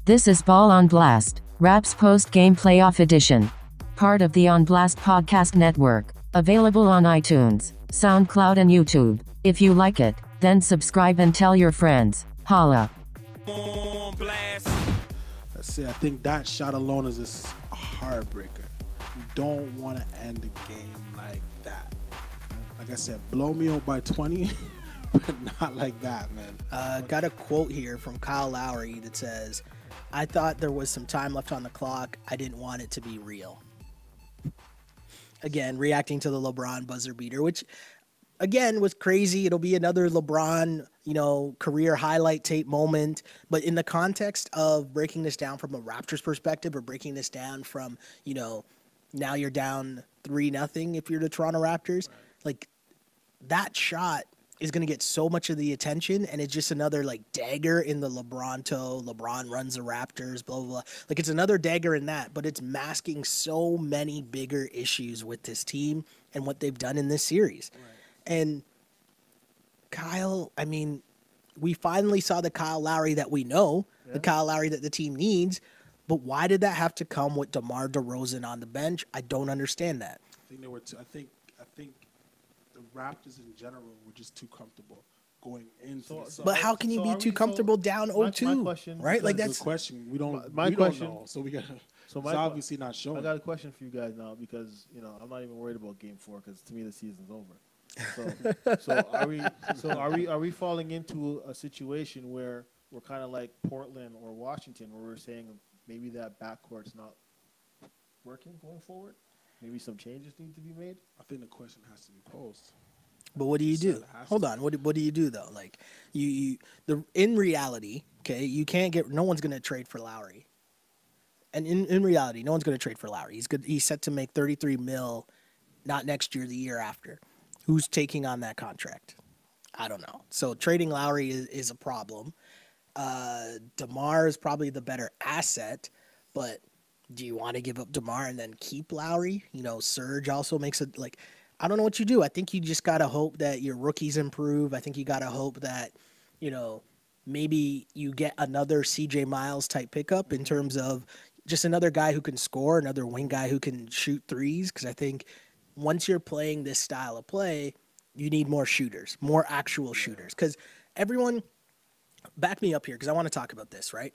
This is Ball on Blast, Raps post-game playoff edition. Part of the On Blast podcast network. Available on iTunes, SoundCloud and YouTube. If you like it, then subscribe and tell your friends. Holla. That's it. I think that shot alone is just a heartbreaker. You don't want to end the game like that. Like I said, blow me out by 20. But not like that, man. Got a quote here from Kyle Lowry that says, "I thought there was some time left on the clock. I didn't want it to be real." Again, reacting to the LeBron buzzer beater, which, again, was crazy. It'll be another LeBron, career highlight tape moment. But in the context of breaking this down from a Raptors perspective, or breaking this down from, now you're down 3-0 if you're the Toronto Raptors, like that shot is going to get so much of the attention, and it's just another dagger in the Lebronto. LeBron runs the Raptors, blah, blah, blah. It's another dagger in that, but it's masking so many bigger issues with this team and what they've done in this series. Right. And Kyle, we finally saw the Kyle Lowry that we know, the Kyle Lowry that the team needs, but why did that have to come with DeMar DeRozan on the bench? I don't understand that. I think they were I think the Raptors in general were just too comfortable going into. But how can you be too comfortable down 0-2? My question, right? That's the question. We don't know. So we got. So it's obviously not showing. I got a question for you guys now because I'm not even worried about Game 4 because to me the season's over. So are we falling into a situation where we're kind of like Portland or Washington, where we're saying maybe that backcourt's not working going forward? Maybe some changes need to be made? I think the question has to be posed. But what do you do? Hold on. What do you do though? In reality, okay, you can't get. No one's going to trade for Lowry. And in reality, no one's going to trade for Lowry. He's good. He's set to make $33 million, not next year, the year after. Who's taking on that contract? I don't know. So trading Lowry is a problem. DeMar is probably the better asset, but do you want to give up DeMar and then keep Lowry? Serge also makes it I don't know what you do. I think you just got to hope that your rookies improve. I think you got to hope that, maybe you get another CJ Miles type pickup in terms of just another guy who can score, another wing guy who can shoot threes. Because I think once you're playing this style of play, you need more shooters, more actual shooters. Because everyone, back me up here because I want to talk about this, right?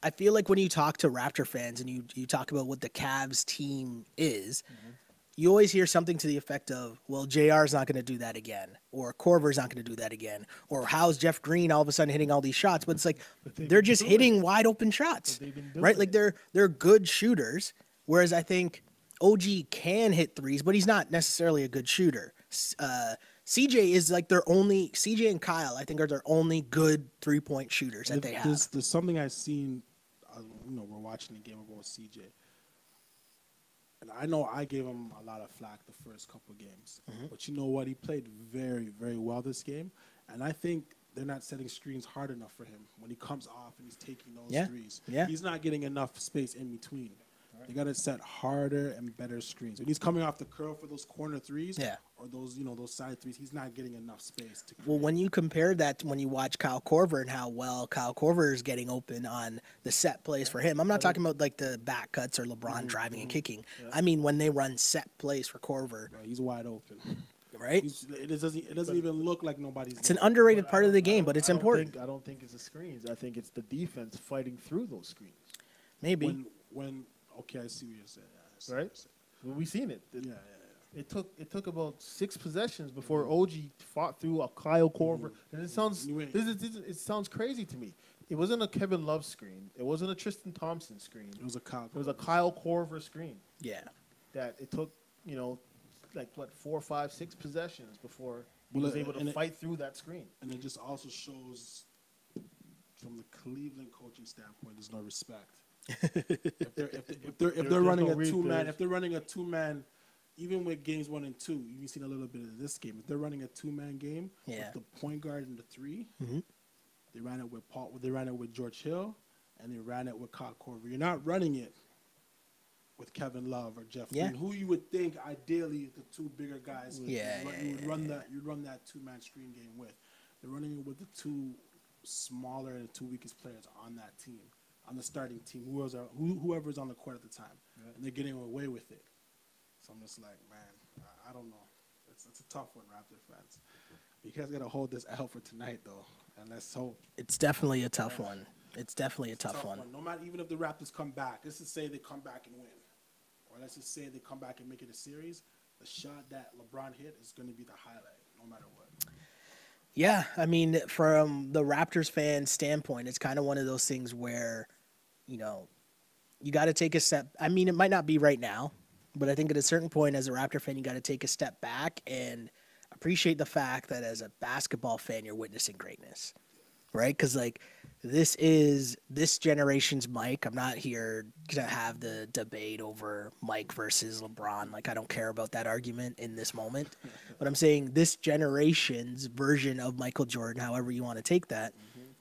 I feel like when you talk to Raptor fans and you talk about what the Cavs team is, you always hear something to the effect of, well, JR's not going to do that again, or Korver's not going to do that again, or how's Jeff Green all of a sudden hitting all these shots? But it's they're just hitting wide open shots, right? They're good shooters, whereas I think OG can hit threes, but he's not necessarily a good shooter. CJ is CJ and Kyle, I think, are their only good 3-point shooters that they have. There's something I've seen. We're watching the game about CJ, and I know I gave him a lot of flack the first couple games, but you know what? He played very, very well this game, and I think they're not setting screens hard enough for him when he comes off and he's taking those threes. Yeah. He's not getting enough space in between. Right. You got to set harder and better screens. When he's coming off the curl for those corner threes, or those those side threes, he's not getting enough space to create. Well, when you compare that to when you watch Kyle Korver and how well Kyle Korver is getting open on the set plays for him, I'm not talking about the back cuts or LeBron driving and kicking. Yeah. I mean when they run set plays for Korver. Right, he's wide open. Right? It doesn't even look like nobody's. It's an underrated part of the game, but it's important. I don't think it's the screens. I think it's the defense fighting through those screens. Maybe. Okay, I see what you're saying. Yeah, right? Well, we've seen it. Yeah. It took about 6 possessions before OG fought through a Kyle Korver, and it sounds crazy to me. It wasn't a Kevin Love screen. It wasn't a Tristan Thompson screen. It was a Kyle Korver screen. Yeah. That it took 4, 5, 6 possessions before he was able to fight through that screen. And it just also shows, from the Cleveland coaching standpoint, there's no respect. if they're running a two-man, even with games 1 and 2, you've seen a little bit of this game. If they're running a 2-man game with the point guard and the 3, they ran it with Paul. They ran it with George Hill, and they ran it with Kyle Korver. You're not running it with Kevin Love or Jeff Green, who you would think ideally the two bigger guys. You'd run that 2-man screen game with. They're running it with the two smaller and 2 weakest players on that team, on the starting team, whoever's on the court at the time, and they're getting away with it. So I'm just like, man, I don't know. It's a tough one, Raptor fans. You guys got to hold this L for tonight, though, and let's hope. It's definitely a tough one. It's definitely a tough one. No matter, even if the Raptors come back, let's just say they come back and win, or let's just say they come back and make it a series, the shot that LeBron hit is going to be the highlight, no matter what. Yeah, I mean, from the Raptors fan standpoint, it's kind of one of those things where, you know, you got to take a step. I mean, it might not be right now, but I think at a certain point as a Raptor fan, you got to take a step back and appreciate the fact that as a basketball fan, you're witnessing greatness, right? Because, like, this is this generation's Mike. I'm not here to have the debate over Mike versus LeBron. Like, I don't care about that argument in this moment. But I'm saying this generation's version of Michael Jordan, however you want to take that,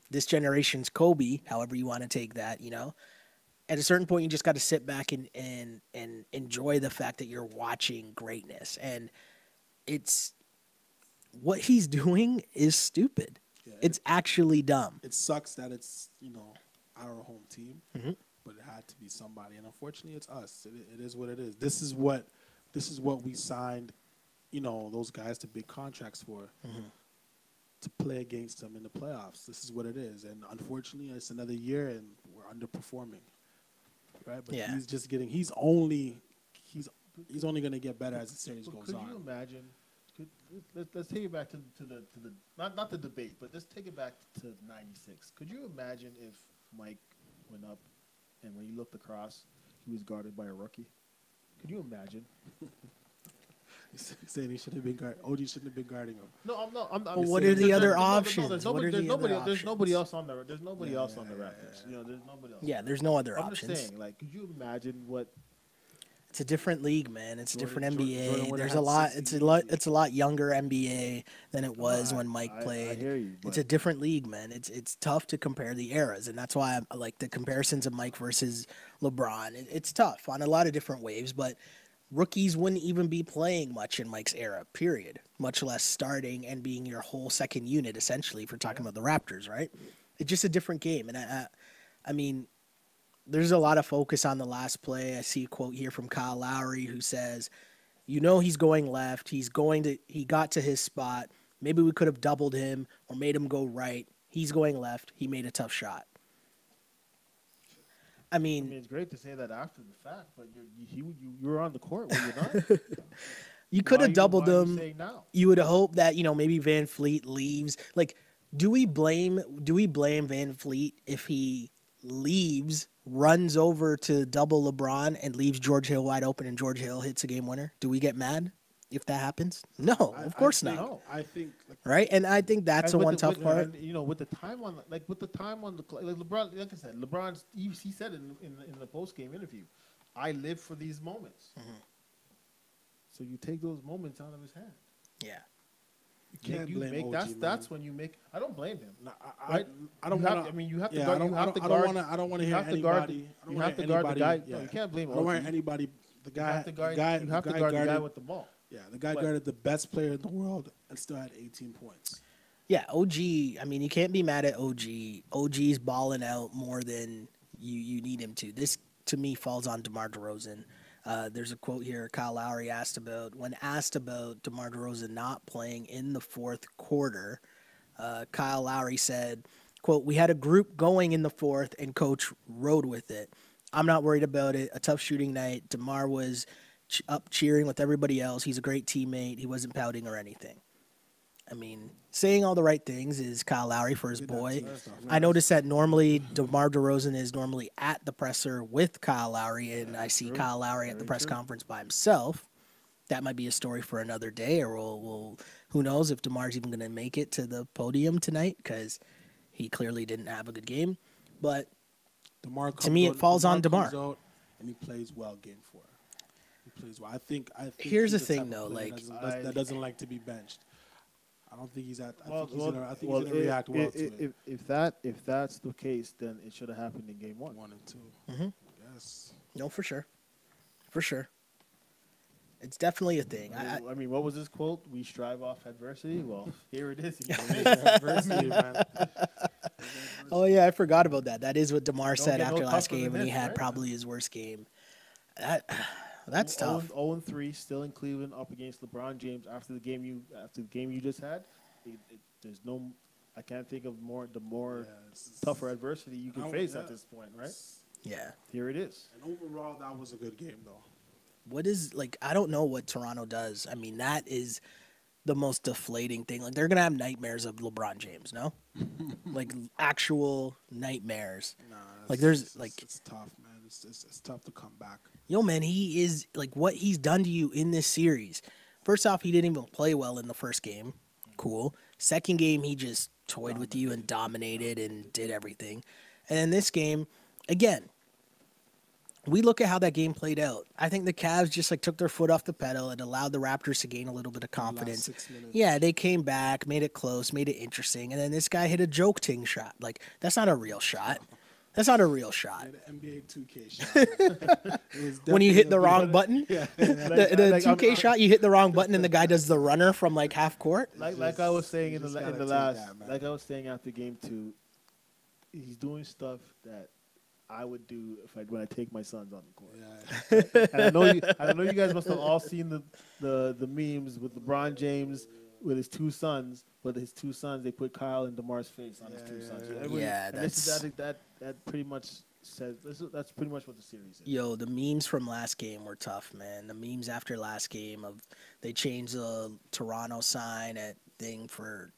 this generation's Kobe, however you want to take that, you know. At a certain point, you just got to sit back and enjoy the fact that you're watching greatness. And it's what he's doing is stupid. Yeah, it's actually dumb. It sucks that it's, you know, our home team, but it had to be somebody. And unfortunately, it's us. It is what it is. This is what we signed, you know, those guys to big contracts for, to play against them in the playoffs. This is what it is. And unfortunately, it's another year and we're underperforming. Right, but he's only going to get better as the series goes on. Could you imagine? Let's take it back to the not the debate, but let's take it back to '96. Could you imagine if Mike went up and when you looked across, he was guarded by a rookie? Could you imagine? He's saying he should have been guarding. OG shouldn't have been guarding him. No, I'm not. Well, what are the other options? There's nobody else on the Raptors. You know, there's nobody else. Yeah, there's no other options. I'm just saying, like, could you imagine what? It's a different league, man. It's a different NBA. There's a lot. It's a lot younger NBA than it was when Mike played. I hear you, it's a different league, man. It's tough to compare the eras, and that's why I like the comparisons of Mike versus LeBron. It's tough on a lot of different waves, but rookies wouldn't even be playing much in Mike's era, period, much less starting and being your whole second unit, essentially, if we're talking about the Raptors, right? It's just a different game. And, I mean, there's a lot of focus on the last play. I see a quote here from Kyle Lowry who says, you know he's going left. He got to his spot. Maybe we could have doubled him or made him go right. He's going left. He made a tough shot. I mean, it's great to say that after the fact, but you were on the court, were you not? You could have doubled him. You would hope that, you know, maybe VanVleet leaves. Like, do we blame VanVleet if he leaves, runs over to double LeBron and leaves George Hill wide open and George Hill hits a game winner? Do we get mad if that happens? No, of course not. I think right, and I think that's the one tough part. And, you know, with the time on the LeBron, like I said, LeBron, he said in the post game interview, I live for these moments. So you take those moments out of his hand. Yeah. You can't blame OG, that's when you make. I don't blame him. No, right? I don't want to. I mean, you have to Yeah, guard. I don't want to hear anybody. You have to guard the guy. No, you can't blame OG. I don't want anybody. You have to guard the guy with the ball. Yeah, the guy guarded the best player in the world and still had 18 points. Yeah, OG. I mean, you can't be mad at OG. OG's balling out more than you need him to. This, to me, falls on DeMar DeRozan. There's a quote here Kyle Lowry when asked about DeMar DeRozan not playing in the fourth quarter, Kyle Lowry said, quote, "We had a group going in the fourth and coach rode with it. I'm not worried about it. A tough shooting night. DeMar was up cheering with everybody else. He's a great teammate. He wasn't pouting or anything." I mean, saying all the right things is Kyle Lowry for his boy. I noticed that normally DeMar DeRozan is normally at the presser with Kyle Lowry, and I see Kyle Lowry at the press conference by himself. That might be a story for another day, or we'll who knows if DeMar's even going to make it to the podium tonight because he clearly didn't have a good game. But to me, it falls on DeMar. And he plays well game 4. He plays well. I think here's the thing, though. Like, that doesn't like to be benched. I don't think he's at. I think he's gonna react well to it. If that's the case, then it should have happened in game 1 and 2. Yes. No, for sure. It's definitely a thing. I mean, what was his quote? We strive off adversity. Well, here it is. Adversity, man. Oh yeah, I forgot about that. That is what DeMar said get no after last tougher game, than and he this, had right? probably his worst game. That's tough. 0-3, still in Cleveland, up against LeBron James after the game you just had. There's no, I can't think of the more tougher adversity you can face at this point, right? Yeah. Here it is. And overall, that was a good game, though. What is, like, I don't know what Toronto does. I mean, that is the most deflating thing. Like, they're going to have nightmares of LeBron James, no? Like, actual nightmares. Nah, like, there's, like... It's tough, man. It's tough to come back. Yo, man, he is, like, what he's done to you in this series. First off, he didn't even play well in the first game. Cool. Second game, he just toyed with you and dominated and did everything. And in this game, again, we look at how that game played out. I think the Cavs just like took their foot off the pedal and allowed the Raptors to gain a little bit of confidence. Yeah, they came back, made it close, made it interesting, and then this guy hit a joke-ting shot. Like, that's not a real shot. That's not a real shot. An NBA 2K shot. When you hit the wrong button? Yeah. The 2K shot, you hit the wrong button and the guy does the runner from like half court? Like I was saying in the last, like I was saying after game 2, he's doing stuff that I would do when I take my sons on the court. Yeah. And I know you guys must have all seen the memes with LeBron James with his two sons. With his two sons, they put Kyle and DeMar's face on his two sons. Yeah, that pretty much says that's pretty much what the series is. Yo, the memes from last game were tough, man. The memes after last game of they changed the Toronto sign at thing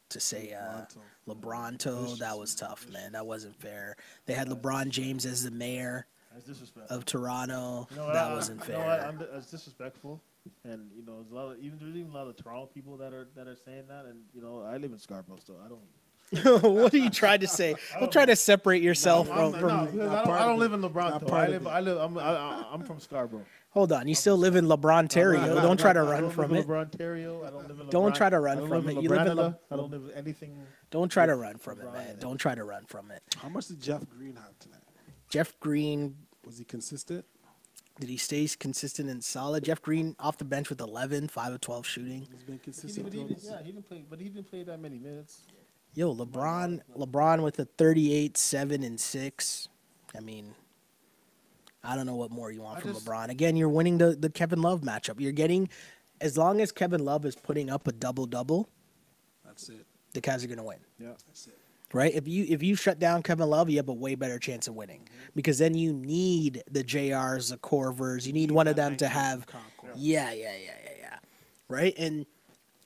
to say Lebronto. That was tough, man. That wasn't fair. They had LeBron James as the mayor of Toronto. That wasn't fair. That's disrespectful. And there's even a lot of Toronto people that are saying that. And I live in Scarborough, so I don't. What are you trying to say? Don't try to separate yourself from. I don't live in Lebronto. I'm from Scarborough. Hold on, you still live in LeBrontario. Don't try to run from it. LeBrontario. I don't live in. Don't try to run from it. You live in. I don't live in anything. Don't try to run from it, man. Don't try to run from it. How much did Jeff Green have tonight? Jeff Green. Was he consistent? Did he stay consistent and solid? Jeff Green off the bench with 11, 5 of 12 shooting. He's been consistent. He didn't play that many minutes. Yo, LeBron with a 38, 7, and 6. I mean, I don't know what more you want from LeBron. Again, you're winning the Kevin Love matchup. You're getting, as long as Kevin Love is putting up a double-double, that's it. The Cavs are going to win. Yeah, that's it. Right? If you shut down Kevin Love, you have a way better chance of winning. Because then you need the JRs, the Corvers. You need one of them to have. Yeah. Right? And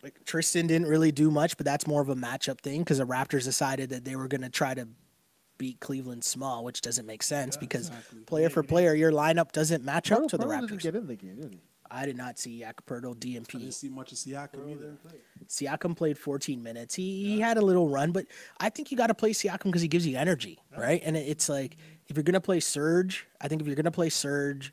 like Tristan didn't really do much, but that's more of a matchup thing because the Raptors decided that they were going to try to beat Cleveland small, which doesn't make sense because player for player, your lineup doesn't match up to the Raptors. Didn't get in the game, did he? I did not see Jakob DMP. I didn't see much of Siakam either. Siakam played 14 minutes. He had a little run, but I think you got to play Siakam because he gives you energy, right? And it's like if you're gonna play Serge, I think if you're gonna play Serge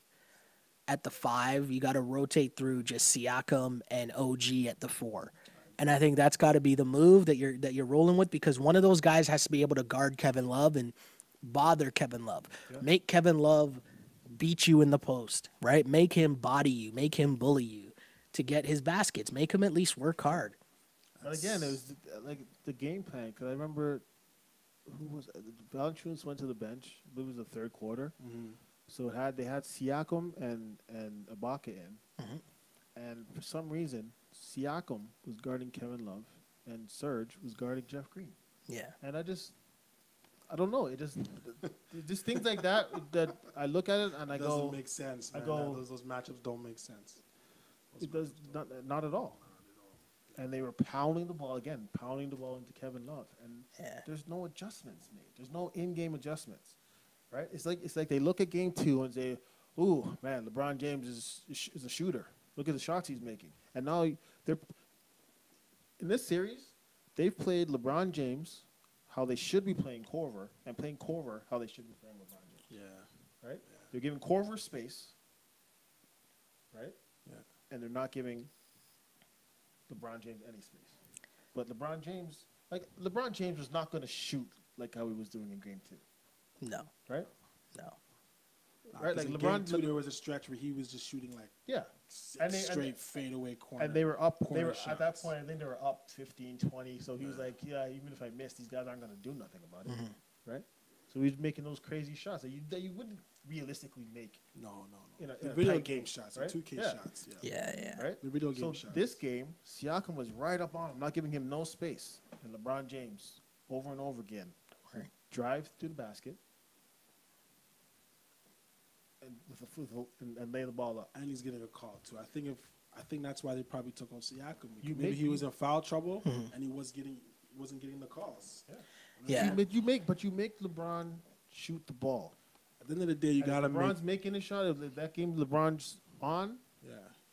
at the 5, you got to rotate through just Siakam and OG at the 4. And I think that's got to be the move that you're rolling with because one of those guys has to be able to guard Kevin Love and bother Kevin Love, make Kevin Love beat you in the post, right? Make him body you, make him bully you to get his baskets. Make him at least work hard. But again, it was like the game plan. Because I remember Valanciunas went to the bench. I believe it was the third quarter. Mm-hmm. So they had Siakam and Ibaka in. Mm-hmm. And for some reason, Siakam was guarding Kevin Love and Serge was guarding Jeff Green. Yeah. And I don't know. It just things like that I look at it and I go. Doesn't make sense. Man. Those matchups don't make sense. It does not at all. And they were pounding the ball into Kevin Love, and there's no adjustments made. There's no in-game adjustments, right? It's like they look at game 2 and say, "Ooh, man, LeBron James is a shooter. Look at the shots he's making." And now they're in this series, they've played LeBron James how they should be playing Corver, and playing Corver how they should be playing LeBron James. Yeah. Right? They're giving Corver space, right? Yeah. And they're not giving LeBron James any space. But LeBron James was not going to shoot like how he was doing in game 2. No. Right? No. Right? Like in LeBron game 2, there was a stretch where he was just shooting like straight fadeaway corner. And they were up. At that point, I think they were up 15, 20. So he was like, "Yeah, even if I miss, these guys aren't going to do nothing about it." Mm-hmm. right? So he's making those crazy shots that you wouldn't realistically make. No. In a The video tight game game, shots, right? the 2K Yeah. shots. Yeah. Right? The video game So shots. this game, Siakam was right up on him, not giving him no space. And LeBron James, over and over again, Right. drive to the basket and lay the ball up. And he's getting a call too. I think that's why they probably took on Siakam. You Maybe make- he was in foul trouble Mm-hmm. and he wasn't getting the calls. Yeah. You make LeBron shoot the ball. At the end of the day, you And gotta if LeBron's making a shot. If that game LeBron's on, Yeah.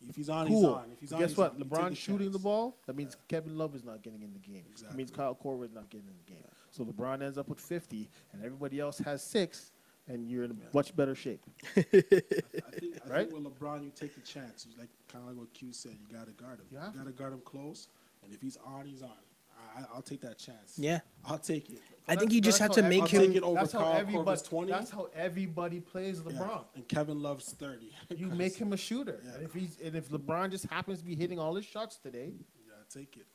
If he's on, cool. he's on. If he's on, Guess he's what? on. You take LeBron the shooting chance. the ball. That means Kevin Love is not getting in the game. Exactly. That means Kyle Korver's not getting in the game. So LeBron ends up with 50, and everybody else has 6, and you're in a much better shape. I think Right? with LeBron, you take the chance. You kind of like what Q said. You got to guard him. You You have got to guard him close. And if he's on, he's on. I'll take that chance. Yeah. I'll take it. I think you just have to make I'll him. take it over That's how Kyle everybody. Korver's 20. That's how everybody plays Yeah. LeBron. And Kevin Love's 30. You make him a shooter. Yeah. And if LeBron just happens to be hitting all his shots today, Yeah, take it.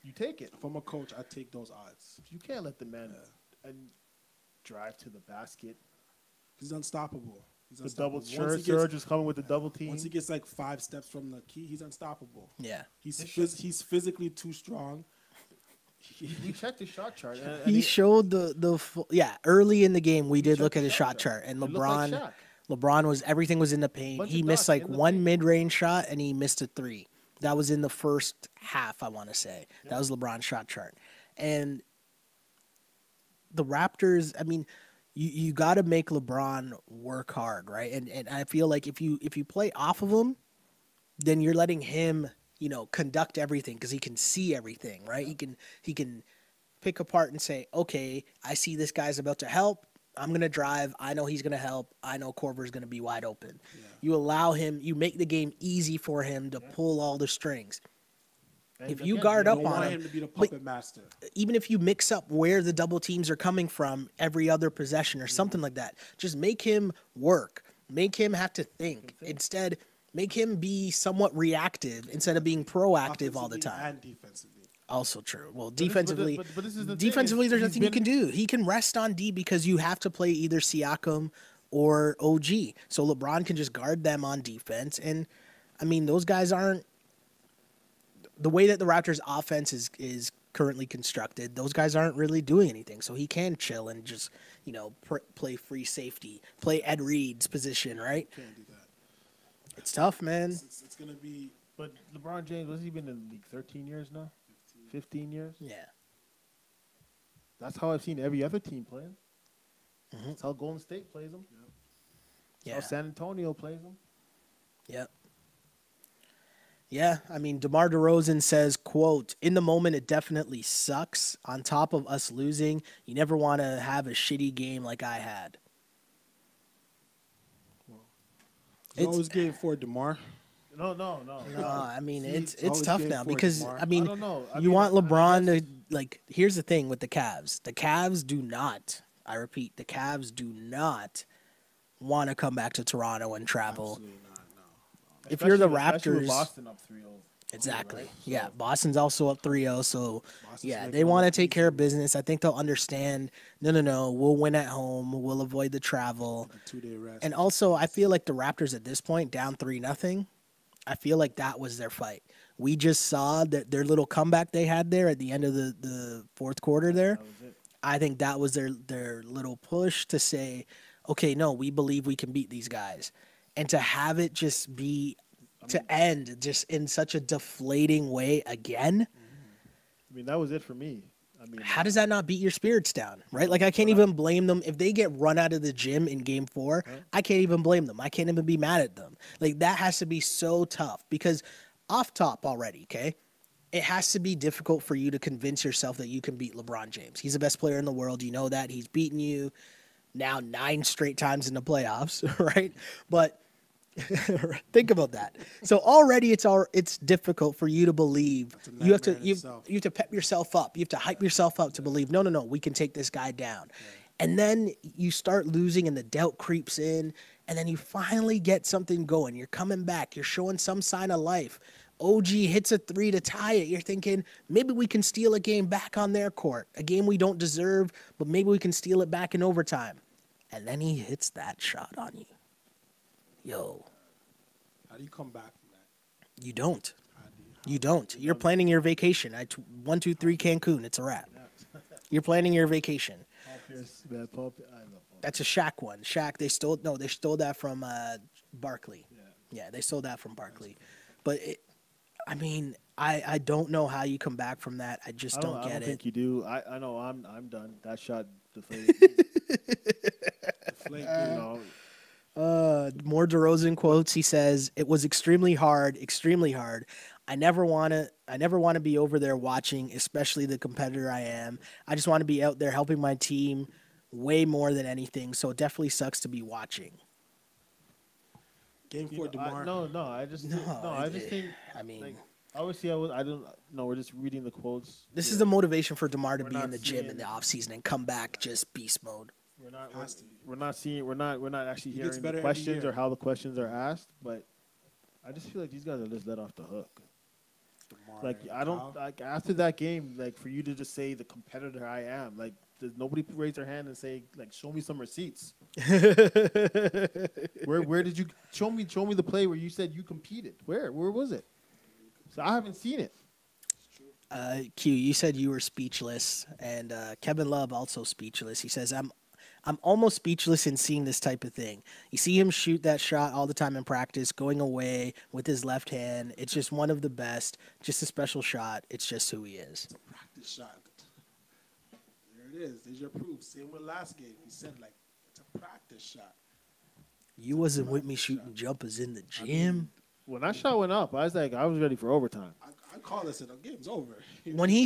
you take it. If I'm a coach, I take those odds. You can't let the man and drive to the basket. He's unstoppable. He's The double unstoppable. Once he Surge gets- is coming with the double team. Once he gets like 5 steps from the key, he's unstoppable. Yeah. He's physically too strong. We checked his shot chart. And He showed early in the game we did checked look at the his shot shot chart, and It looked like LeBron Shaq. LeBron was everything was in the paint. Bunch He of missed dots like in the one paint. mid-range shot and he missed a 3. That was in the first half, I want to say. That was LeBron's shot chart. And the Raptors, I mean, you got to make LeBron work hard, right? And I feel like if you play off of him, then you're letting him, conduct everything because he can see everything, right? He can pick apart and say, okay, I see this guy's about to help. I'm going to drive. I know he's going to help. I know Korver's going to be wide open. Yeah. You allow him, you make the game easy for him to pull all the strings. And if you again, guard up don't on want him, him to be the puppet master. even if you mix up where the double teams are coming from every other possession or something like that, just make him work. Make him have to think. Instead, make him be somewhat reactive instead of being proactive all the time. And defensively. Also true. Well, this- defensively, but this is the thing, defensively, is there's he's nothing you can been- do. He can rest on D because you have to play either Siakam or OG. So LeBron can just guard them on defense. And, I mean, those guys aren't – the way that the Raptors' offense is currently constructed, those guys aren't really doing anything. So he can chill and just, play free safety, play Ed Reed's position, right? Can't do that. It's tough, man. It's going to be But LeBron James, has he been in the league 13 years now? 15 years? Yeah. That's how I've seen every other team play him. Mhm. That's how Golden State plays him. That's Yeah. how San Antonio plays him. Yep. Yeah, I mean, DeMar DeRozan says, quote, in the moment, it definitely sucks. On top of us losing, you never want to have a shitty game like I had. it's always game for DeMar. No. I mean, He's it's always tough game now for because, DeMar. I mean, I don't know. I you mean, want I LeBron guess- to, like, here's the thing with the Cavs. The Cavs do not, I repeat, the Cavs do not want to come back to Toronto and travel. Absolutely not, no. If you're the especially with Raptors- Boston up 3-0. Exactly. Right? Yeah, Boston's also up 3-0, so Boston's yeah, making they it want to look take care of easy. business. I think they'll understand, no, we'll win at home. We'll avoid the travel. The 2-day rest. And also, I feel like the Raptors at this point, down 3-0, I feel like that was their fight. We just saw that their little comeback they had there at the end of the fourth quarter there. That was it. I think that was their little push to say, okay, no, we believe we can beat these guys. And to have it just be to end just in such a deflating way again, I mean, that was it for me. I mean, how does that not beat your spirits down, right? Like, I can't even blame them. If they get run out of the gym in game 4, I can't even blame them. I can't even be mad at them. Like, that has to be so tough because off top already, okay, it has to be difficult for you to convince yourself that you can beat LeBron James. He's the best player in the world. You know that. He's beaten you now 9 straight times in the playoffs, right? But think about that. So already it's difficult for you to believe. a You have to nightmare in you itself. have to pep yourself up. You have to hype yourself up to believe. No, we can take this guy down. And then you start losing, and the doubt creeps in, and then you finally get something going. You're coming back. You're showing some sign of life, OG hits a 3 to tie it. You're thinking, maybe we can steal a game back on their court, a game we don't deserve, but maybe we can steal it back in overtime. And then he hits that shot on you. Yo. How do you come back from that? You don't. You don't. You're planning your vacation. 1, 2, 3 Cancun. It's a wrap. You're planning your vacation. That's a Shaq one. Shaq, they stole that from Barkley. Yeah, they stole that from Barkley. But I don't know how you come back from that. I just don't get it. I don't think you do. I know I'm done. That shot deflated. More DeRozan quotes. He says, "It was extremely hard. I never want to be over there watching, especially the competitor I am. I just want to be out there helping my team way more than anything. So it definitely sucks to be watching." Game 4, DeMar. I just think. I mean, like, obviously, I don't know. We're just reading the quotes. This is the motivation for DeMar to be in the gym in the offseason and come back just beast mode. We're not actually hearing the questions or how the questions are asked, but I just feel like these guys are just let off the hook. Like, I don't like after that game, like, for you to just say the competitor I am, like, does nobody raise their hand and say, like, show me some receipts? Where did you show me the play where you said you competed? Where was it? So I haven't seen it. Q, you said you were speechless, and Kevin Love also speechless. He says, I'm almost speechless in seeing this type of thing. You see him shoot that shot all the time in practice, going away with his left hand. It's just one of the best, just a special shot. It's just who he is. It's a practice shot. There it is. There's your proof. Same with last game. He said, like, it's a practice shot. You wasn't with me shooting jumpers in the gym. When that shot went up, I was ready for overtime. I call this the game's over. When he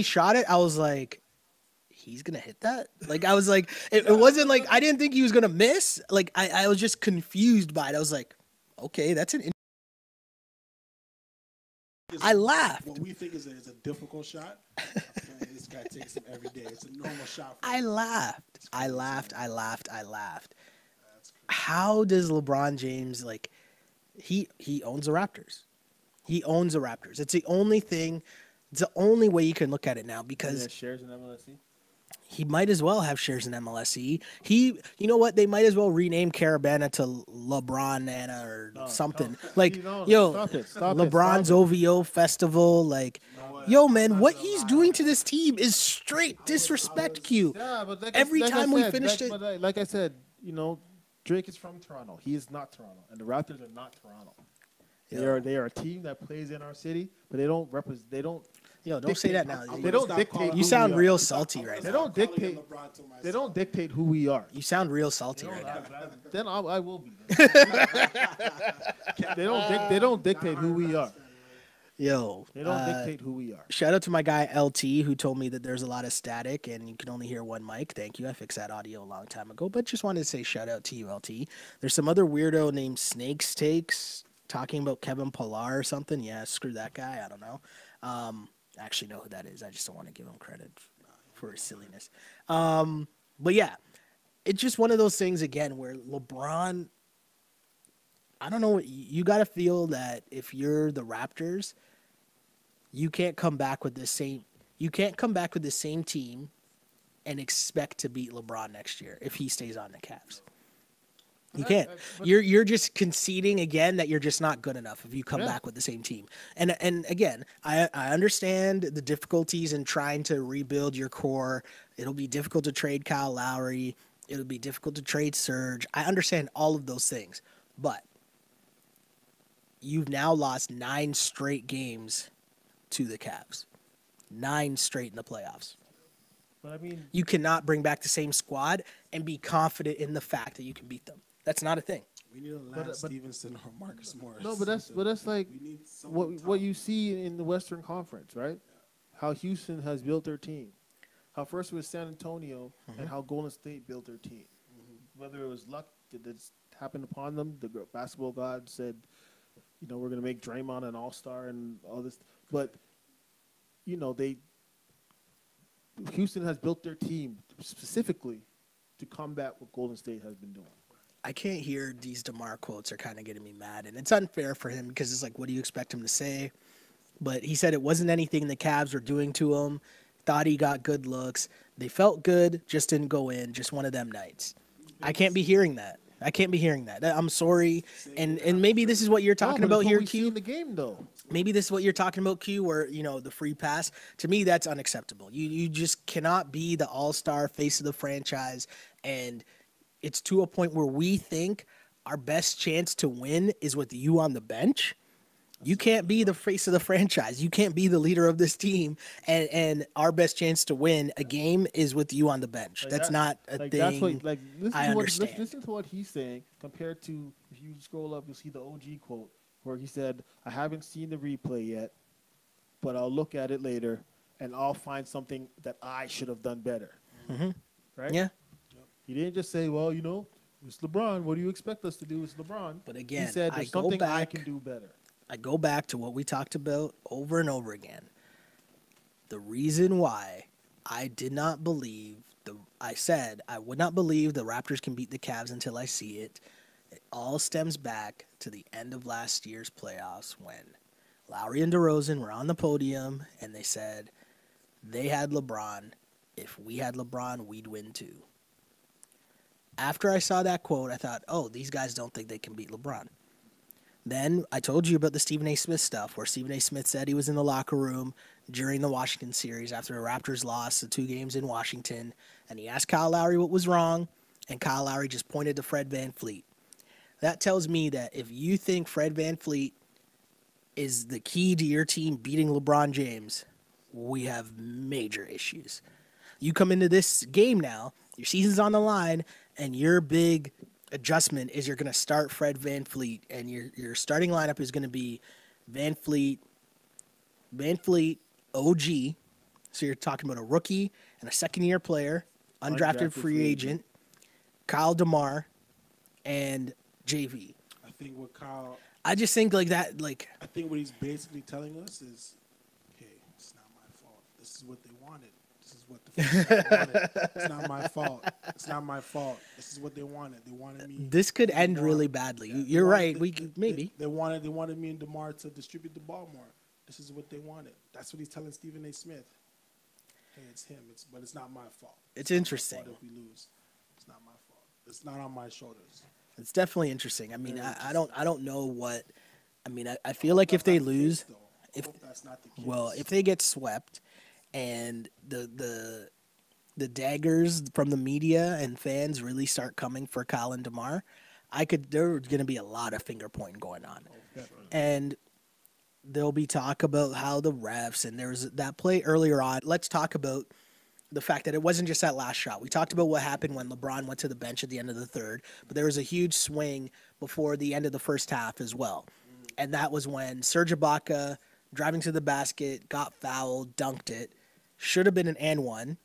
shot it, I was like, he's gonna hit that? Like, I was like, it wasn't like I didn't think he was gonna miss. Like, I was just confused by it. I was like, okay, that's an. I laughed. What we think is a difficult shot. This guy takes it every day. It's a normal shot. I laughed. How does LeBron James, like, he owns the Raptors? He owns the Raptors. It's the only thing. It's the only way you can look at it now because he shares in MLSE. He might as well have shares in MLSE. You know what? They might as well rename Carabana to LeBron Anna or something. Like, LeBron's OVO Festival. Like, yo, man, what he's doing to this team is straight disrespect, Q. Yeah, but every time we finished it. Like I said, Drake is from Toronto. He is not Toronto, and the Raptors are not Toronto. Yeah. They are a team that plays in our city, but they don't represent. They don't. Yo, don't say that now. They don't dictate. You sound real salty right now. They don't dictate. They don't dictate who we are. You sound real salty right now. Then I will be. They don't dictate who we are. Yo, they don't dictate who we are. Shout out to my guy LT who told me that there's a lot of static and you can only hear one mic. Thank you. I fixed that audio a long time ago, but just wanted to say shout out to you, LT. There's some other weirdo named Snakes Takes talking about Kevin Pillar or something. Yeah, screw that guy. I don't know. I actually know who that is. I just don't want to give him credit for his silliness. But yeah, it's just one of those things again where LeBron, I don't know, you got to feel that if you're the Raptors, you can't come back with the same team and expect to beat LeBron next year if he stays on the Cavs. You can't. You're just conceding again that you're just not good enough if you come back with the same team. And again, I understand the difficulties in trying to rebuild your core. It'll be difficult to trade Kyle Lowry. It'll be difficult to trade Serge. I understand all of those things. But you've now lost 9 straight games to the Cavs. 9 straight in the playoffs. But I mean, you cannot bring back the same squad and be confident in the fact that you can beat them. That's not a thing. We need a Lance Stevenson or Marcus Morris. No, but that's like what you see in the Western Conference, right? Yeah. How Houston has built their team. How first it was San Antonio and how Golden State built their team. Whether it was luck that happened upon them, the basketball god said, we're going to make Draymond an all-star and all this. But, Houston has built their team specifically to combat what Golden State has been doing. I can't hear these DeMar quotes are kind of getting me mad, and it's unfair for him because it's like, what do you expect him to say? But he said it wasn't anything the Cavs were doing to him. Thought he got good looks. They felt good, just didn't go in. Just one of them nights. I can't be hearing that. I can't be hearing that. I'm sorry. And maybe this is what you're talking about here, Q. In the game, though. Maybe this is what you're talking about, Q, where, the free pass. To me, that's unacceptable. You just cannot be the all-star face of the franchise, and it's to a point where we think our best chance to win is with you on the bench. You can't be the face of the franchise. You can't be the leader of this team, and our best chance to win a game is with you on the bench. That's not a thing. That's what, I understand. Listen to what he's saying compared to, if you scroll up, you'll see the OG quote where he said, "I haven't seen the replay yet, but I'll look at it later, and I'll find something that I should have done better." Mm-hmm. Right? Yeah. He didn't just say, "Well, it's LeBron. What do you expect us to do? It's LeBron." But again, he said, "There's something I can do better." I go back to what we talked about over and over again. The reason why I did not believe I said I would not believe the Raptors can beat the Cavs until I see it. It all stems back to the end of last year's playoffs when Lowry and DeRozan were on the podium and they said they had LeBron. If we had LeBron, we'd win too. After I saw that quote, I thought, oh, these guys don't think they can beat LeBron. Then I told you about the Stephen A. Smith stuff, where Stephen A. Smith said he was in the locker room during the Washington series after the Raptors lost the 2 games in Washington, and he asked Kyle Lowry what was wrong, and Kyle Lowry just pointed to Fred VanVleet. That tells me that if you think Fred VanVleet is the key to your team beating LeBron James, we have major issues. You come into this game now, your season's on the line, and your big adjustment is you're going to start Fred VanVleet, and your starting lineup is going to be VanVleet, OG. So you're talking about a rookie and a second-year player, undrafted free agent, Kyle DeMar, and JV. I think what Kyle... I just think like that, like... I think what he's basically telling us is, hey, it's not my fault. This is what they wanted. This is what the fans wanted. It's not my fault. It's not my fault. This is what they wanted. They wanted me... This could end really badly. Yeah, you're right. Maybe. They wanted me and DeMar to distribute the ball more. This is what they wanted. That's what he's telling Stephen A. Smith. Hey, it's him. But it's not my fault. It's interesting. If we lose, it's not my fault. It's not on my shoulders. It's definitely interesting. I mean, I don't know what. I mean, I feel like if they lose, if they get swept, and the daggers from the media and fans really start coming for Kyle and DeMar, there's going to be a lot of finger pointing going on, and there'll be talk about how the refs, and there was that play earlier on. Let's talk about the fact that it wasn't just that last shot. We talked about what happened when LeBron went to the bench at the end of the third, but there was a huge swing before the end of the first half as well. And that was when Serge Ibaka, driving to the basket, got fouled, dunked it. Should have been an and one.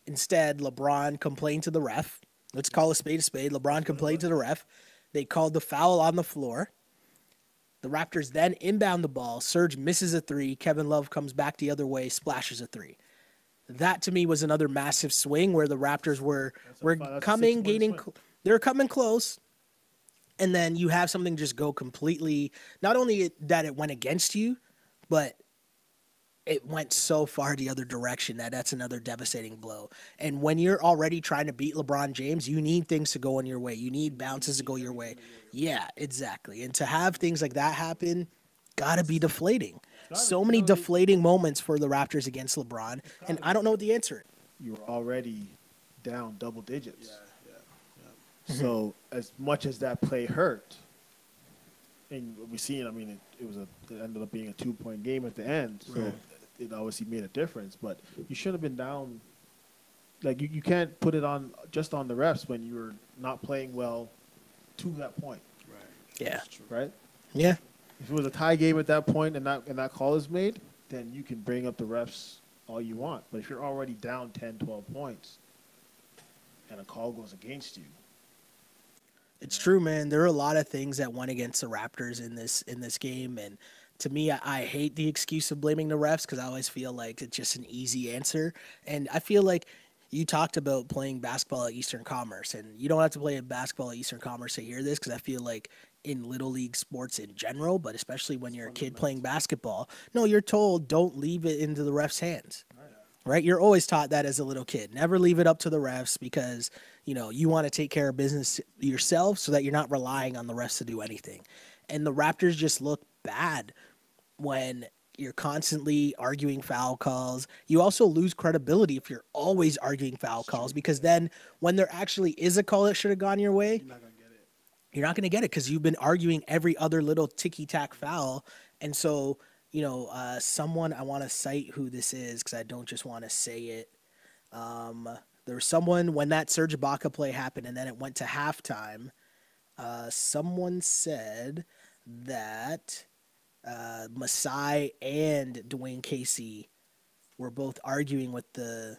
Instead, LeBron complained to the ref. Let's call a spade a spade. LeBron complained to the ref. They called the foul on the floor. The Raptors then inbound the ball. Serge misses a three. Kevin Love comes back the other way, splashes a three. That, to me, was another massive swing where the Raptors were coming, they were coming close, and then you have something just go completely, not only that it went against you, but it went so far the other direction that's another devastating blow. And when you're already trying to beat LeBron James, you need things to go in your way. You need bounces to go your way. Yeah, exactly. And to have things like that happen, gotta be deflating. So many deflating moments for the Raptors against LeBron, and I don't know what the answer is. You were already down double digits. Yeah. So as much as that play hurt, and we seen, I mean, it ended up being a 2-point game at the end, so it obviously made a difference. But you should have been down. Like you can't put it on just on the refs when you were not playing well to that point. Right. Yeah. Right. Yeah. If it was a tie game at that point and that call is made, then you can bring up the refs all you want. But if you're already down 10, 12 points and a call goes against you. It's true, man. There are a lot of things that went against the Raptors in this game. And to me, I hate the excuse of blaming the refs because I always feel like it's just an easy answer. And I feel like you talked about playing basketball at Eastern Commerce, and you don't have to play basketball at Eastern Commerce to hear this, because I feel like in Little League sports in general, but especially when you're a kid playing basketball, no, you're told don't leave it into the ref's hands. Right? You're always taught that as a little kid. Never leave it up to the refs, because, you know, you want to take care of business yourself so that you're not relying on the refs to do anything. And the Raptors just look bad when you're constantly arguing foul calls. You also lose credibility if you're always arguing foul calls, because then when there actually is a call that should have gone your way, you're not going to get it because you've been arguing every other little ticky-tack foul. And so, you know, someone, I want to cite who this is because I don't just want to say it. There was someone, when that Serge Ibaka play happened and then it went to halftime, someone said that Masai and Dwayne Casey were both arguing with the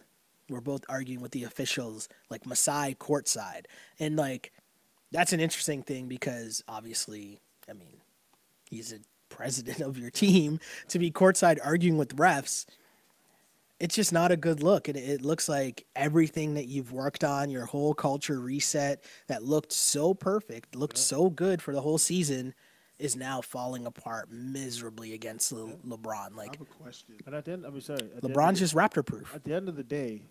officials, like Masai courtside. And like, that's an interesting thing because obviously, I mean, he's a president of your team to be courtside arguing with refs. It's just not a good look. And it looks like everything that you've worked on, your whole culture reset that looked so perfect, looked so good for the whole season, is now falling apart miserably against LeBron. Like, I have a question. And at the end, LeBron's just Raptor proof. At the end of the day,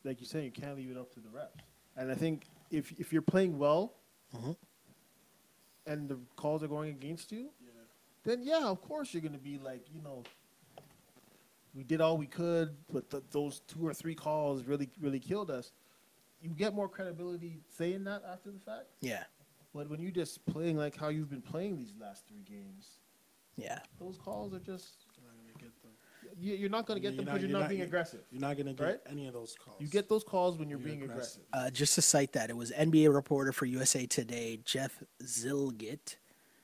like you said, you can't leave it up to the refs. And I think if you're playing well, and the calls are going against you, then yeah, of course you're going to be like, you know, we did all we could, but those 2 or 3 calls really, really killed us. You get more credibility saying that after the fact. Yeah. But when you're just playing like how you've been playing these last 3 games, those calls are just you're not going to get them because you're not being aggressive. You're not going to get any of those calls. You get those calls when you're being aggressive. Just to cite that, it was NBA reporter for USA Today, Jeff Zilgit,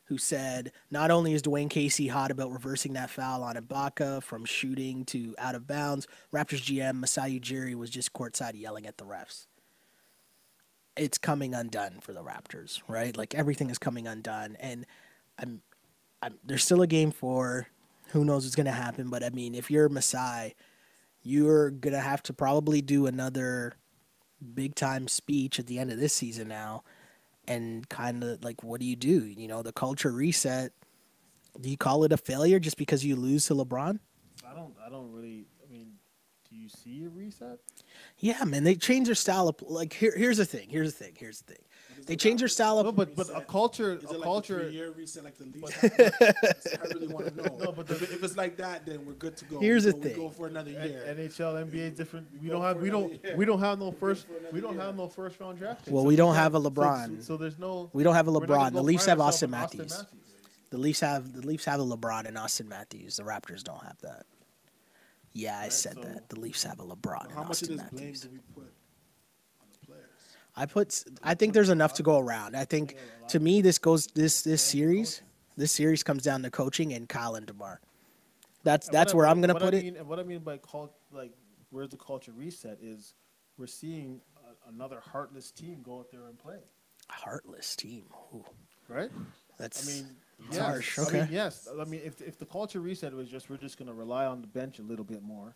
who said, not only is Dwayne Casey hot about reversing that foul on Ibaka from shooting to out of bounds, Raptors GM Masai Ujiri was just courtside yelling at the refs. It's coming undone for the Raptors, right? Like, everything is coming undone. And there's still a game 4. Who knows what's going to happen? But, I mean, if you're Masai, you're going to have to probably do another big-time speech at the end of this season now. And kind of, like, what do? You know, the culture reset. Do you call it a failure just because you lose to LeBron? I don't really. I mean, do you see a reset? Yeah, man. They changed their style of, like, here's the thing. They changed their style of. No, but a culture. Is it like culture. A 3-year reset, like the Leafs? I really want to know. No, but if it's like that, then we're good to go. Here's the we thing. go for another year. NHL, NBA, different. We don't have no first round draft. Well, we don't have a LeBron. So there's no. We don't have a LeBron. The Leafs have Austin Matthews. The Leafs have a LeBron and Austin Matthews. The Raptors don't have that. Yeah, I said that. The Leafs have a LeBron and Austin Matthews. How much of this blame do we put on the players? I think there's enough to go around. I think, to me, this series comes down to coaching and Kyle and DeMar. That's where I'm gonna put it. And what I mean by where's the culture reset is, we're seeing another heartless team go out there and play. Heartless team, ooh. Right? That's. I mean. Yes. Harsh. Okay. I mean, yes. I mean, if the culture reset was just we're just going to rely on the bench a little bit more,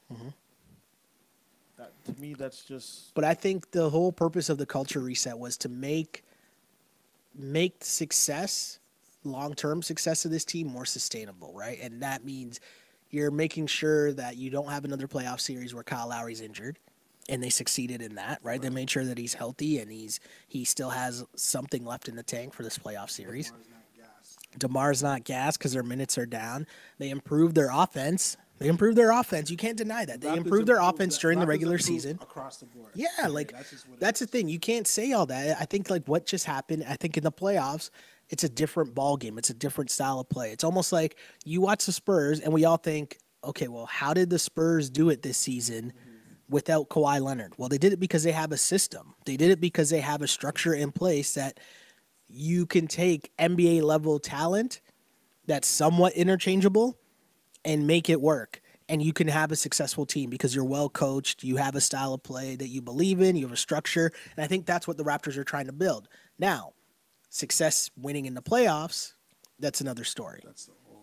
that, to me, that's just. But I think the whole purpose of the culture reset was to make success, long-term success of this team more sustainable, right? And that means you're making sure that you don't have another playoff series where Kyle Lowry's injured, and they succeeded in that, right? They made sure that he's healthy and he still has something left in the tank for this playoff series. DeMar's not gassed because their minutes are down. They improved their offense. You can't deny that. They improved their offense during the regular season. Across the board. Yeah, like, that's the thing. You can't say all that. I think, like, what just happened, I think in the playoffs, it's a different ball game. It's a different style of play. It's almost like you watch the Spurs and we all think, okay, well, how did the Spurs do it this season without Kawhi Leonard? Well, they did it because they have a system. They did it because they have a structure in place that you can take NBA level talent that's somewhat interchangeable and make it work. And you can have a successful team because you're well coached. You have a style of play that you believe in. You have a structure. And I think that's what the Raptors are trying to build. Now, success winning in the playoffs, that's another story.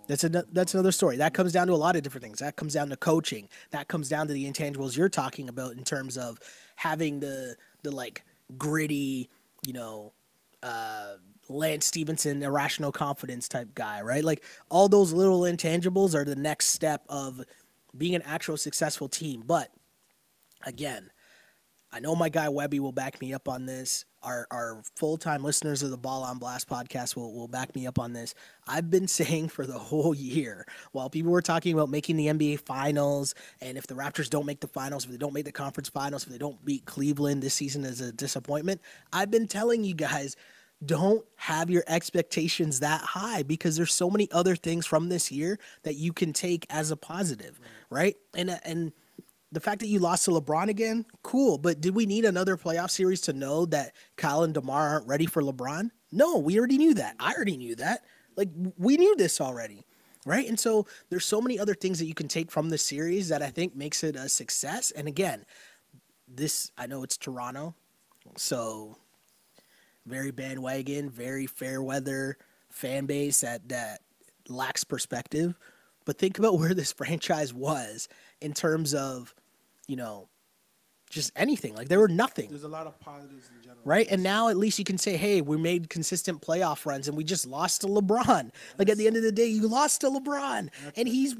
That's another story. That comes down to a lot of different things. That comes down to coaching. That comes down to the intangibles you're talking about in terms of having the like gritty, you know, Lance Stevenson, irrational confidence type guy, right? Like all those little intangibles are the next step of being an actual successful team. But again, I know my guy Webby will back me up on this. Our full-time listeners of the Ball on Blast podcast will back me up on this. I've been saying for the whole year, while people were talking about making the NBA Finals, and if the Raptors don't make the Finals, if they don't make the conference Finals, if they don't beat Cleveland this season as a disappointment, I've been telling you guys, don't have your expectations that high because there's so many other things from this year that you can take as a positive, right? And the fact that you lost to LeBron again, cool. But did we need another playoff series to know that Kyle and DeMar aren't ready for LeBron? No, we already knew that. I already knew that. Like, we knew this already, right? And so there's so many other things that you can take from this series that I think makes it a success. And again, I know it's Toronto, so very bandwagon, very fair weather fan base that lacks perspective. But think about where this franchise was in terms of, you know, just anything. Like, there were nothing. There's a lot of positives in general. Right? And now at least you can say, hey, we made consistent playoff runs and we just lost to LeBron. Like, at the end of the day, you lost to LeBron. And he's...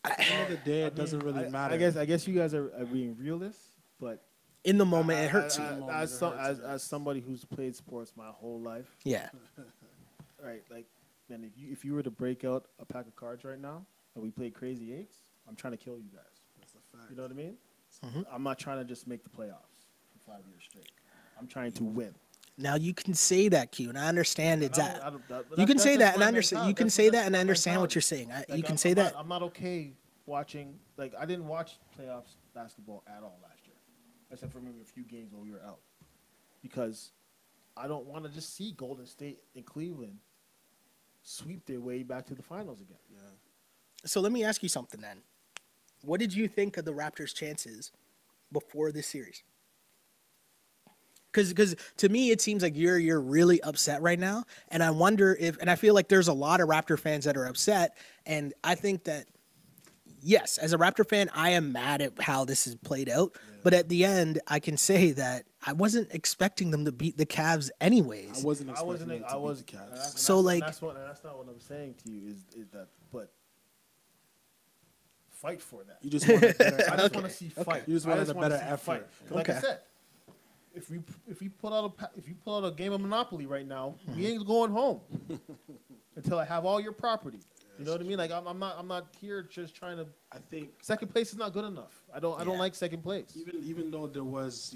At the end of the day, it doesn't really matter. I guess you guys are being realists, but... In the moment, it hurts you. As somebody who's played sports my whole life... Yeah. Right, like... And if you were to break out a pack of cards right now and we played Crazy Eights, I'm trying to kill you guys. That's a fact. You know what I mean? Mm-hmm. I'm not trying to just make the playoffs for 5 years straight. I'm trying to win. Now you can say that, Q, and I understand exactly. You can say that, and I understand. You can say that, and I understand what you're saying. You can say that. I'm not okay watching. Like, I didn't watch playoffs basketball at all last year, except for maybe a few games when we were out, because I don't want to just see Golden State and Cleveland sweep their way back to the finals again. Yeah. So let me ask you something then. What did you think of the Raptors' chances before this series? Because to me, it seems like you're really upset right now, and I wonder and I feel like there's a lot of Raptor fans that are upset, and I think that, yes, as a Raptor fan, I am mad at how this has played out, but at the end, I can say that I wasn't expecting them to beat the Cavs anyways. I wasn't expecting them to beat the Cavs. That's not what I'm saying to you is that, but fight for that. You just want a better I just want to see fight. You just want a better effort. Like I said, if you pull out a game of Monopoly right now, we ain't going home until I have all your property. You know what I mean? Like, I'm not here just trying to. I think second place is not good enough. I don't like second place. Even though there was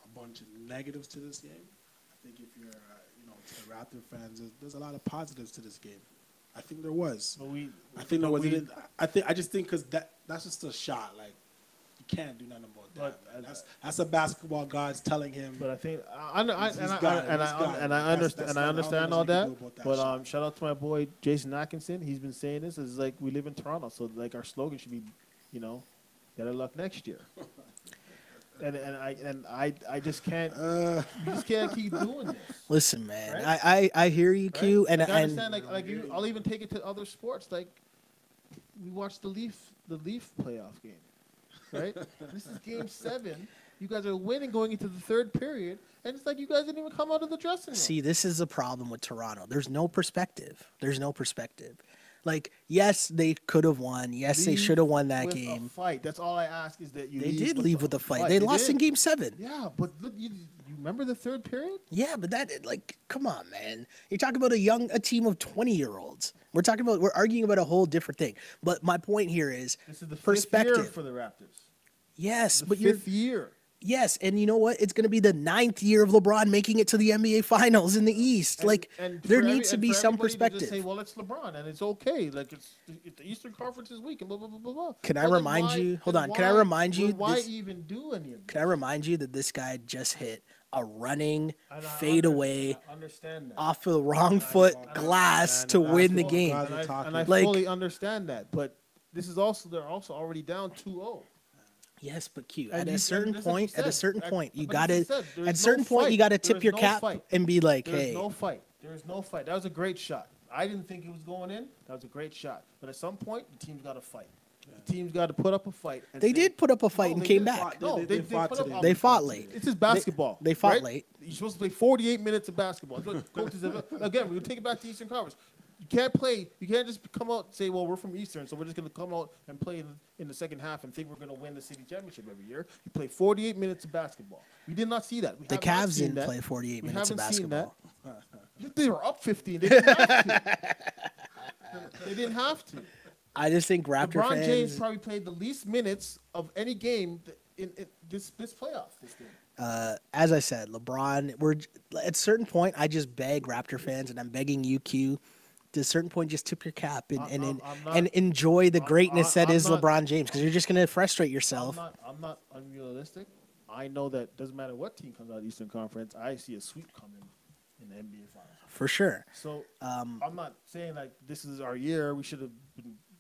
a bunch of negatives to this game, I think if you're to the Raptor fans, there's a lot of positives to this game. I think there was. I just think because that's just a shot. Like, you can't do nothing about that. That's a basketball god's telling him. But I think I understand all that. But shout out to my boy Jason Atkinson. He's been saying this. It's like we live in Toronto, so like our slogan should be, better luck next year. And I just can't. You just can't keep doing this. Listen, man, right? I hear you, Q, right? and I understand. I'll even take it to other sports. Like, we watched the Leaf playoff game. Right? This is game 7. You guys are winning going into the third period, and it's like you guys didn't even come out of the dressing room. See, this is a problem with Toronto. There's no perspective. Like, yes, they could have won. Yes, they should have won that game. A fight. That's all I ask is that you. They did leave with a fight. They lost in game 7. Yeah, but look, you remember the third period? Yeah, but come on, man. You're talking about a team of 20-year-olds. We're arguing about a whole different thing. But my point here is this is the perspective. 5th year for the Raptors. Yes, but you're 5th year. Yes, and you know what? It's going to be the 9th year of LeBron making it to the NBA Finals in the East. There needs to be some perspective. To just say, well, it's LeBron, and it's okay. Like, it's the Eastern Conference is weak, and blah, blah, blah, blah, blah. Can I remind you? Hold on. Can I remind you? Why even do any of this? Can I remind you that this guy just hit a running fadeaway off of the wrong foot glass to win the game? And I fully understand that, but they're also already down 2-0. Yes, but Q. At a certain point, you gotta tip your cap and be like, There's hey. no fight. There's no fight. That was a great shot. I didn't think it was going in. That was a great shot. But at some point, the team's got to fight. The team's got to put up a fight. They did put up a fight and came back. They fought late. It's just basketball. They fought right? late. You're supposed to play 48 minutes of basketball. Coaches again, we'll take it back to Eastern Conference. You can't just come out and say, well, we're from Eastern, so we're just going to come out and play in the second half and think we're going to win the city championship every year. You play 48 minutes of basketball. We did not see that. The Cavs didn't play 48 minutes of basketball. They were up 15. They didn't have to. They didn't have to. I just think Raptor fans... LeBron James probably played the least minutes of any game in this playoff. This game. As I said, LeBron, we're at a certain point, I just beg Raptor fans, and I'm begging you, Q, to a certain point, just tip your cap and enjoy the greatness that is LeBron James, because you're just going to frustrate yourself. I'm not unrealistic. I know that doesn't matter what team comes out of the Eastern Conference, I see a sweep coming in the NBA Finals. For sure. So I'm not saying like this is our year. We should have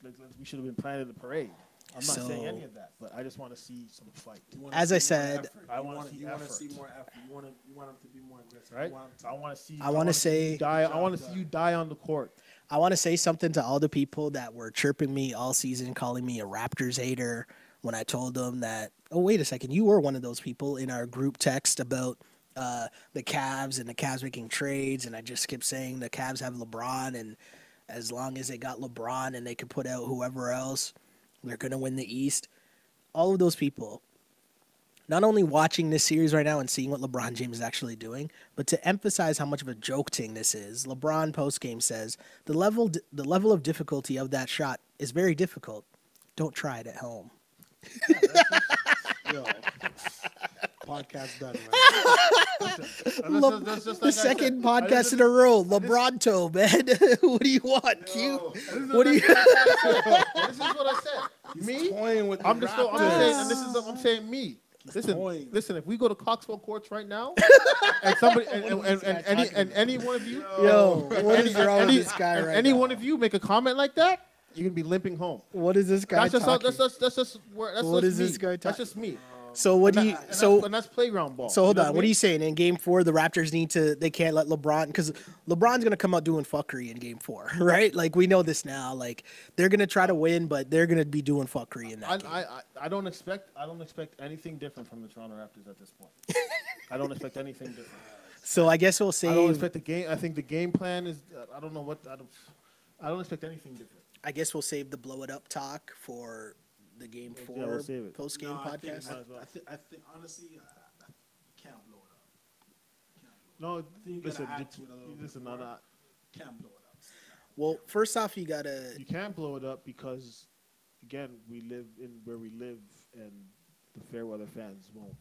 been planning the parade. I'm not saying any of that, but I just want to see some fight. As I said, I want to see effort. See more effort. You want them to be more aggressive. Right? I want to see. I want to say. I want to see you die on the court. I want to say something to all the people that were chirping me all season, calling me a Raptors hater, when I told them that, oh, wait a second, you were one of those people in our group text about the Cavs and the Cavs making trades, and I just kept saying the Cavs have LeBron, and as long as they got LeBron and they could put out whoever else, they're going to win the East. All of those people, not only watching this series right now and seeing what LeBron James is actually doing, but to emphasize how much of a joke thing this is, LeBron postgame says, the level of difficulty of that shot is very difficult. Don't try it at home. Yo, podcast done, man. The second podcast in a row. Lebronto, man. What do you want, Q? What do you? This is what I said. Me? I'm saying me. Listen. If we go to Coxwell Courts right now, and somebody, and any one of you, what is wrong with this guy right now? Any one of you make a comment like that, you're gonna be limping home. What is this guy talking? That's just me. So what do you? And that's playground ball. So hold on. What are you saying? In Game 4, the Raptors they can't let LeBron, because LeBron's gonna come out doing fuckery in Game 4, right? Like we know this now. Like they're gonna try to win, but they're gonna be doing fuckery in that game. I don't expect anything different from the Toronto Raptors at this point. I don't expect anything different. So I guess we'll save. I don't expect the game. I think the game plan is. I don't know what. I don't expect anything different. I guess we'll save the blow it up talk for the Game 4 post game podcast. I think honestly, can't blow it up. Listen, can't blow it up. Well, first off, you can't blow it up because, again, we live in where we live, and the fair weather fans won't.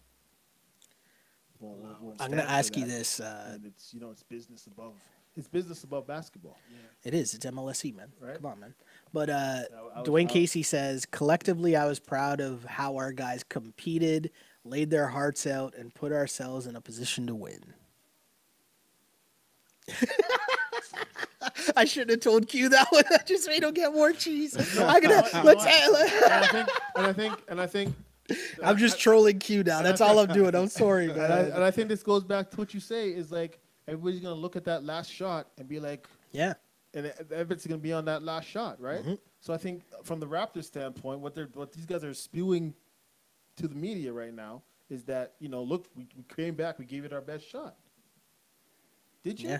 I'm going to ask you this. And it's it's business above. It's business above basketball. Yeah. It is. It's MLSE, man. Right? Come on, man. But Dwayne Casey says, collectively, I was proud of how our guys competed, laid their hearts out, and put ourselves in a position to win. I shouldn't have told Q that one. I just made him get more cheese. I think. I'm just trolling Q now. That's all I'm doing. I'm sorry, man. And I think this goes back to what you say is like, everybody's going to look at that last shot and be like, yeah. And everybody's going to be on that last shot, right? Mm-hmm. So I think from the Raptors standpoint, what these guys are spewing to the media right now is that, look, we came back, we gave it our best shot. Did you? Yeah.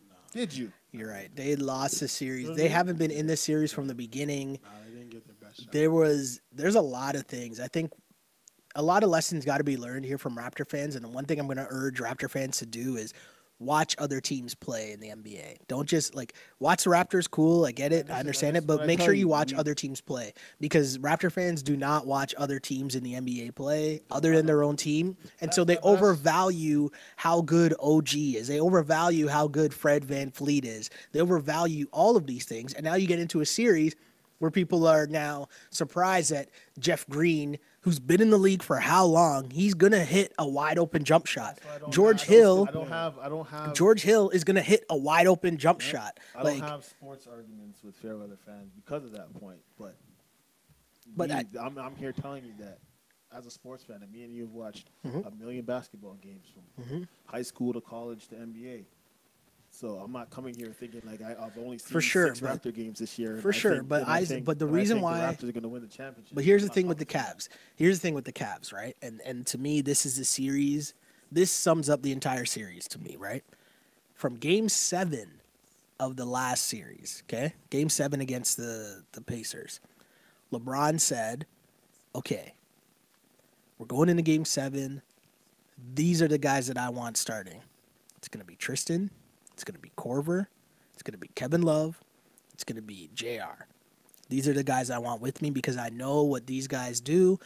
No. Did you? You're right. They lost the series. They haven't been in this series from the beginning. No, they didn't get their best shot. There's a lot of things. I think a lot of lessons got to be learned here from Raptor fans. And the one thing I'm going to urge Raptor fans to do is watch other teams play in the NBA. Don't just watch the Raptors. Cool, I get it, I understand it, but make sure you watch other teams play, because Raptor fans do not watch other teams in the NBA play other than their own team, and so they overvalue how good OG is. They overvalue how good Fred VanVleet is. They overvalue all of these things, and now you get into a series where people are now surprised that Jeff Green, who's been in the league for how long, he's gonna hit a wide open jump shot. George Hill is gonna hit a wide open jump shot. I don't have sports arguments with Fairweather fans because of that point, but I'm here telling you that as a sports fan, and me and you have watched a million basketball games from high school to college to NBA. So I'm not coming here thinking like I've only seen For sure, 6 Raptor games this year. For sure, but the reason why the Raptors are going to win the championship. But here's the thing with the Cavs. Here's the thing with the Cavs, right? And to me, this is a series. This sums up the entire series to me, right? From Game 7 of the last series, okay? Game 7 against the Pacers. LeBron said, okay, we're going into Game 7. These are the guys that I want starting. It's going to be Tristan. It's going to be Korver. It's going to be Kevin Love. It's going to be JR. These are the guys I want with me because I know what these guys do.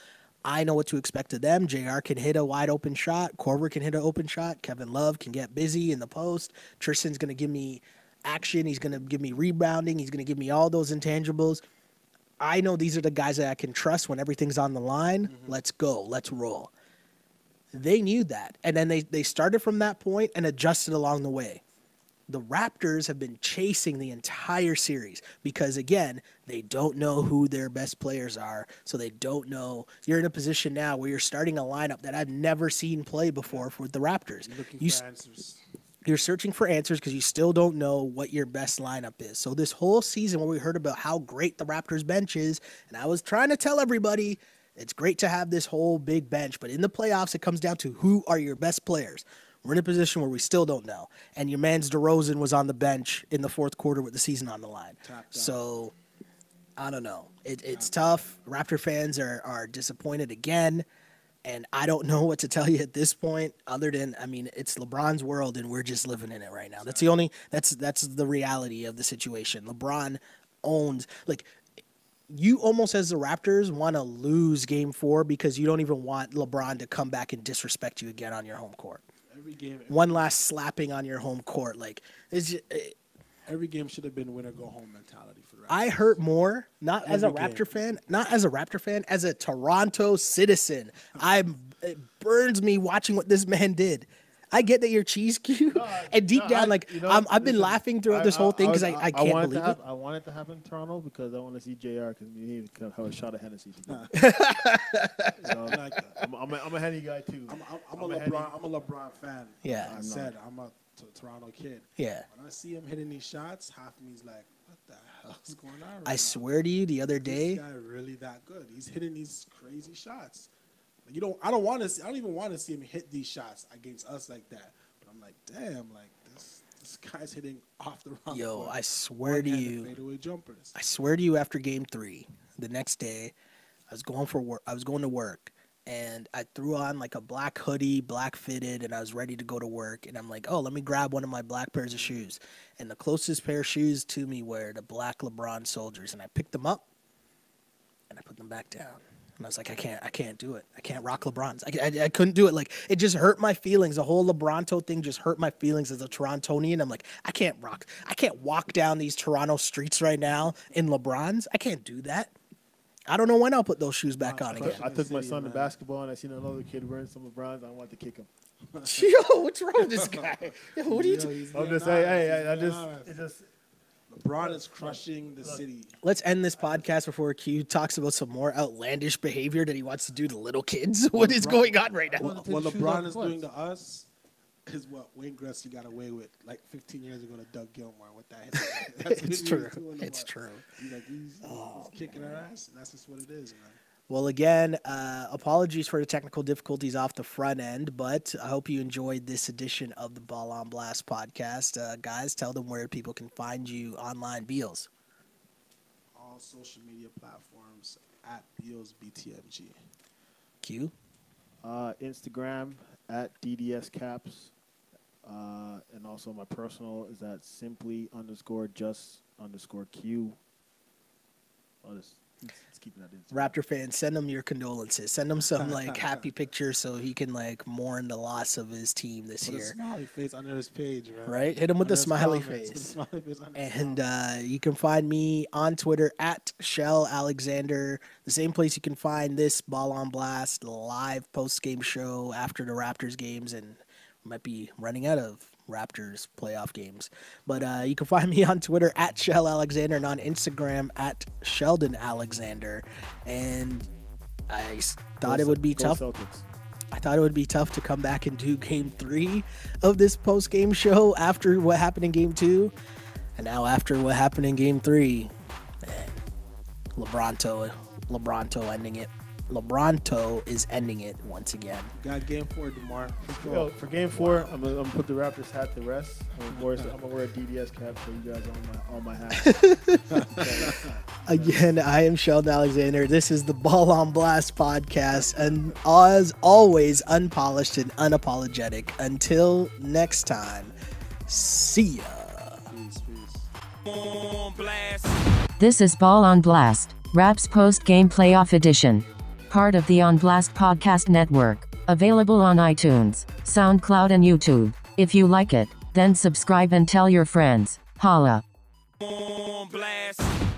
I know what to expect of them. JR can hit a wide open shot. Korver can hit an open shot. Kevin Love can get busy in the post. Tristan's going to give me action. He's going to give me rebounding. He's going to give me all those intangibles. I know these are the guys that I can trust when everything's on the line. Mm-hmm. Let's go. Let's roll. They knew that. And then they started from that point and adjusted along the way. The Raptors have been chasing the entire series because, again, they don't know who their best players are, so they don't know. You're in a position now where you're starting a lineup that I've never seen play before with the Raptors. You're looking for answers. You're searching for answers because you still don't know what your best lineup is. So this whole season where we heard about how great the Raptors bench is, and I was trying to tell everybody it's great to have this whole big bench, but in the playoffs it comes down to who are your best players. We're in a position where we still don't know. And your man's DeRozan was on the bench in the fourth quarter with the season on the line. So, I don't know. It's tough. Raptor fans are disappointed again. And I don't know what to tell you at this point other than, I mean, it's LeBron's world and we're just living in it right now. That's the reality of the situation. LeBron owns, like, you almost as the Raptors want to lose game 4 because you don't even want LeBron to come back and disrespect you again on your home court. Every game, one last slapping on your home court, like it's just, every game should have been win or go home mentality for the Raptors. I hurt more not as a Raptor fan, as a Toronto citizen. It burns me watching what this man did. I get that you're cheese cute, and deep down, like I've been laughing throughout this whole thing because I can't believe it. I want it to happen in Toronto because I want to see JR because we need to have a shot of Hennessy together. I'm a Henny guy too. I'm a LeBron fan. Yeah, like I said I'm a Toronto kid. Yeah, when I see him hitting these shots, half of me's like, what the hell is going on? Right I swear to you, the other day, this guy really that good. He's hitting these crazy shots. I don't even want to see him hit these shots against us like that. But I'm like, damn, like this guy's hitting off the wrong. Yo, court. I swear to you, fadeaway jumpers. I swear to you, after game 3, the next day, I was going to work, and I threw on like a black hoodie, black fitted, and I was ready to go to work. And I'm like, oh, let me grab one of my black pairs of shoes. And the closest pair of shoes to me were the black LeBron Soldiers, and I picked them up, and I put them back down. And I was like, I can't do it. I can't rock LeBrons. I couldn't do it. Like, it just hurt my feelings. The whole Lebronto thing just hurt my feelings as a Torontonian. I'm like, I can't walk down these Toronto streets right now in LeBrons. I can't do that. I don't know when I'll put those shoes back on again. I took my son to basketball and I seen another kid wearing some LeBrons. I wanted to kick him. Yo, what's wrong with this guy? Yo, what are you doing? I'm just saying, LeBron is crushing the city. Let's end this podcast before Q talks about some more outlandish behavior that he wants to do to little kids. What is going on right now? What LeBron is doing to us is what Wayne Gretzky got away with like 15 years ago to Doug Gilmour with that. That's it's true. It's true. He's kicking our ass, and that's just what it is, man. Well, again, apologies for the technical difficulties off the front end, but I hope you enjoyed this edition of the Ball on Blast podcast. Guys, tell them where people can find you online, Beals. All social media platforms at Beals BTMG. Q? Instagram at DDSCaps. And also my personal is at simply_just_Q. Let's keep that in. Raptor fans, send him your condolences. Send him some like happy pictures so he can like mourn the loss of his team this year. Put a smiley face under his page, man. Right? Hit him with the smiley face. And you can find me on Twitter at Shell Alexander. The same place you can find this Ball on Blast live post-game show after the Raptors games, and might be running out of Raptors playoff games. But you can find me on Twitter at Shell Alexander and on Instagram at Sheldon Alexander. And I thought it would be tough. Celtics. I thought it would be tough to come back and do game 3 of this post-game show after what happened in game 2. And now after what happened in game 3, man, Lebronto ending it. Lebronto is ending it once again. Got game 4, DeMar. Yo, for game 4, I'm gonna put the Raptors hat to rest. I'm gonna wear a DDS cap so you guys on my hat. Again, I am Sheldon Alexander. This is the Ball on Blast podcast, and as always, unpolished and unapologetic. Until next time, see ya. This is Ball on Blast, Raps post-game playoff edition. Part of the On Blast Podcast Network. Available on iTunes, SoundCloud and YouTube. If you like it, then subscribe and tell your friends. Holla. On blast.